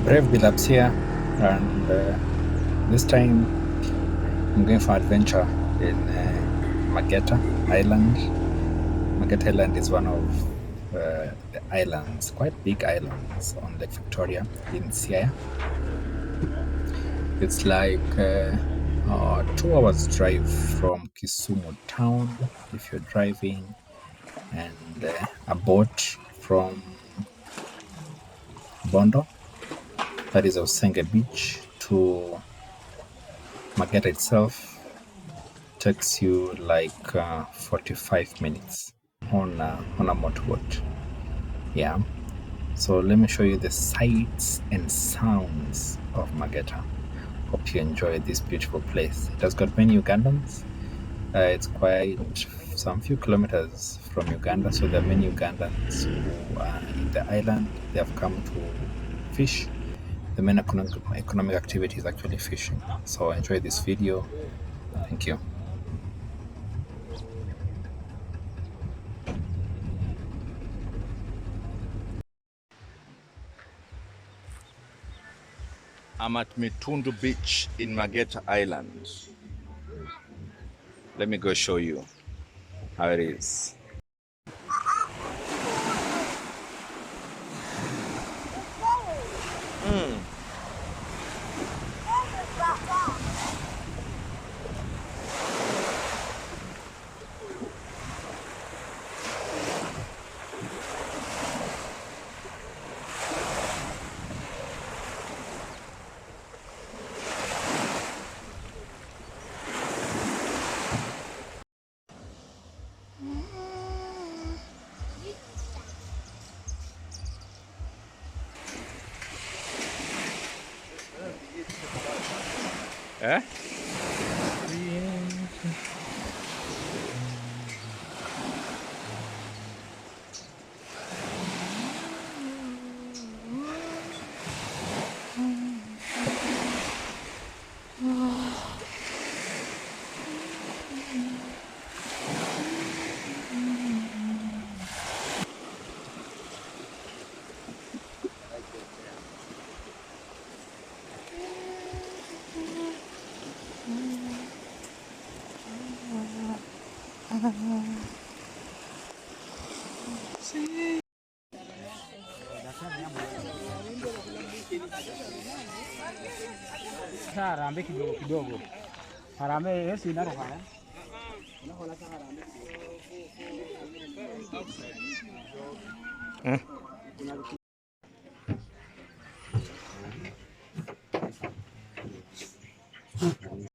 Brave Billups here, and this time I'm going for adventure in Mageta Island. Mageta Island is one of the islands, quite big islands on Lake Victoria in Siaya. It's like 2 hours drive from Kisumu town if you're driving, and a boat from Bondo, that is Osenge Beach, to Mageta itself takes you like 45 minutes on a motorboat. Yeah. So let me show you the sights and sounds of Mageta. Hope you enjoy this beautiful place. It has got many Ugandans. It's quite some few kilometers from Uganda, so there are many Ugandans who are in the island. They have come to fish. The main economic activity is actually fishing. So enjoy this video. Thank you. I'm at Mitundu Beach in Mageta Island. Let me go show you how it is. Eh? Harambee kidogo kidogo. Harambee yesi inaroka.